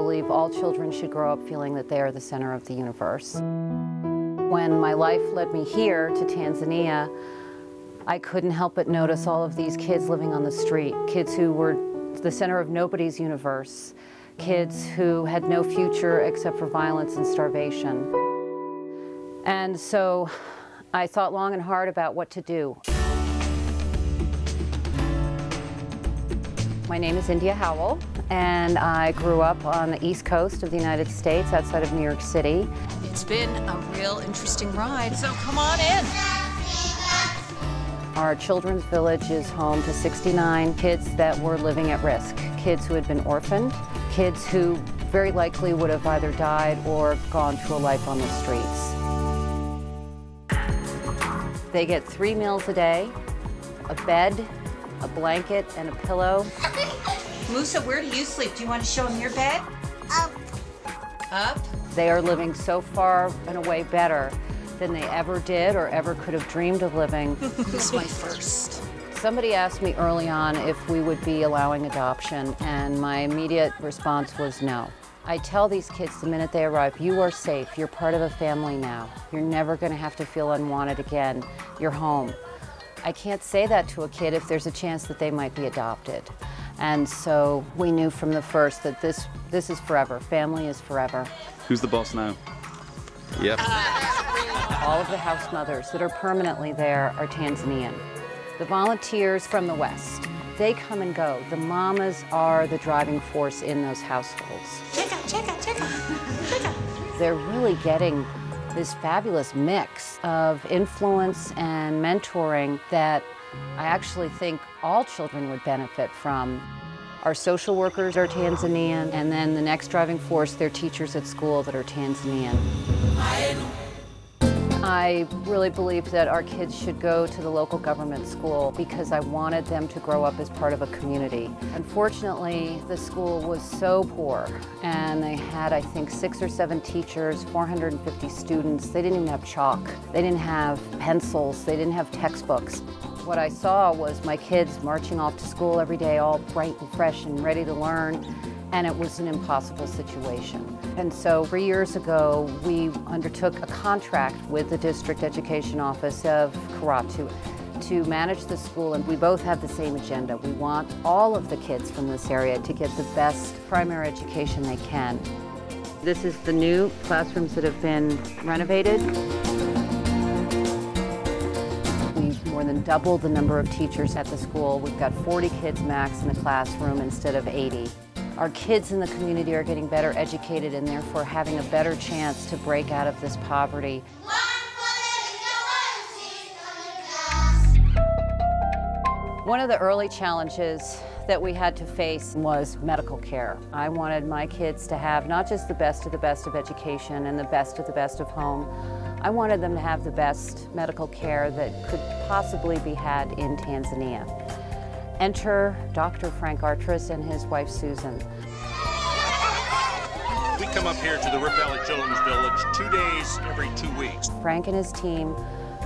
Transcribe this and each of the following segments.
believe all children should grow up feeling that they are the center of the universe. When my life led me here to Tanzania, I couldn't help but notice all of these kids living on the street, kids who were the center of nobody's universe, kids who had no future except for violence and starvation. And so I thought long and hard about what to do. My name is India Howell, and I grew up on the East Coast of the United States, outside of New York City. It's been a real interesting ride, so come on in. Our children's village is home to 69 kids that were living at risk, kids who had been orphaned, kids who very likely would have either died or gone to a life on the streets. They get 3 meals a day, a bed, a blanket, and a pillow. Musa, where do you sleep? Do you want to show them your bed? Up. Up? They are living so far and away better than they ever did or ever could have dreamed of living. This is my first. Somebody asked me early on if we would be allowing adoption, and my immediate response was no. I tell these kids the minute they arrive, you are safe, you're part of a family now. You're never going to have to feel unwanted again. You're home. I can't say that to a kid if there's a chance that they might be adopted. And so we knew from the first that this is forever. Family is forever. Who's the boss now? Yep. All of the house mothers that are permanently there are Tanzanian. The volunteers from the West, they come and go. The mamas are the driving force in those households. They're really getting this fabulous mix of influence and mentoring that I actually think all children would benefit from. Our social workers are Tanzanian, and then the next driving force, they're teachers at school that are Tanzanian. I really believed that our kids should go to the local government school because I wanted them to grow up as part of a community. Unfortunately, the school was so poor, and they had, I think, 6 or 7 teachers, 450 students. They didn't even have chalk. They didn't have pencils. They didn't have textbooks. What I saw was my kids marching off to school every day, all bright and fresh and ready to learn, and it was an impossible situation. And so 3 years ago, we undertook a contract with the District Education Office of Karatu to manage the school, and we both have the same agenda. We want all of the kids from this area to get the best primary education they can. This is the new classrooms that have been renovated. We've more than doubled the number of teachers at the school. We've got 40 kids max in the classroom instead of 80. Our kids in the community are getting better educated and therefore having a better chance to break out of this poverty. One of the early challenges that we had to face was medical care. I wanted my kids to have not just the best of education and the best of home. I wanted them to have the best medical care that could possibly be had in Tanzania. Enter Dr. Frank Artris and his wife Susan. We come up here to the RiftValley Children's Village 2 days every 2 weeks. Frank and his team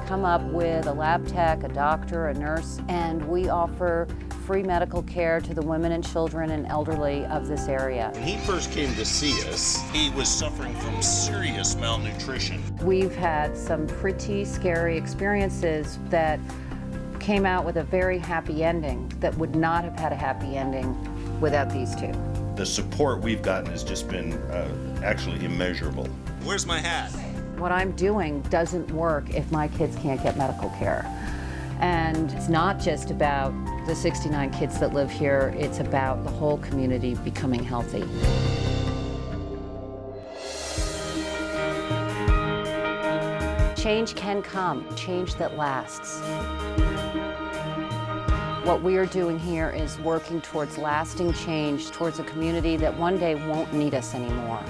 come up with a lab tech, a doctor, a nurse, and we offer free medical care to the women and children and elderly of this area. When he first came to see us, he was suffering from serious malnutrition. We've had some pretty scary experiences that came out with a very happy ending that would not have had a happy ending without these two. The support we've gotten has just been actually immeasurable. Where's my hat? What I'm doing doesn't work if my kids can't get medical care. And it's not just about the 69 kids that live here, it's about the whole community becoming healthy. Change can come, change that lasts. What we are doing here is working towards lasting change, towards a community that one day won't need us anymore.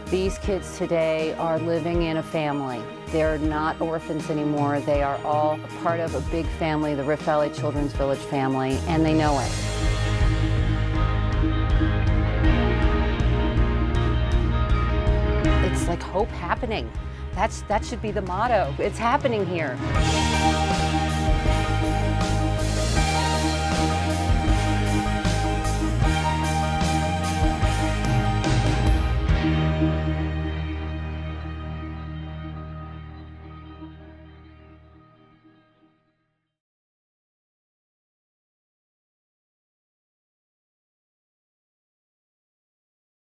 These kids today are living in a family. They're not orphans anymore. They are all a part of a big family, the RiftValley Children's Village family, and they know it. It's like hope happening. That should be the motto. It's happening here.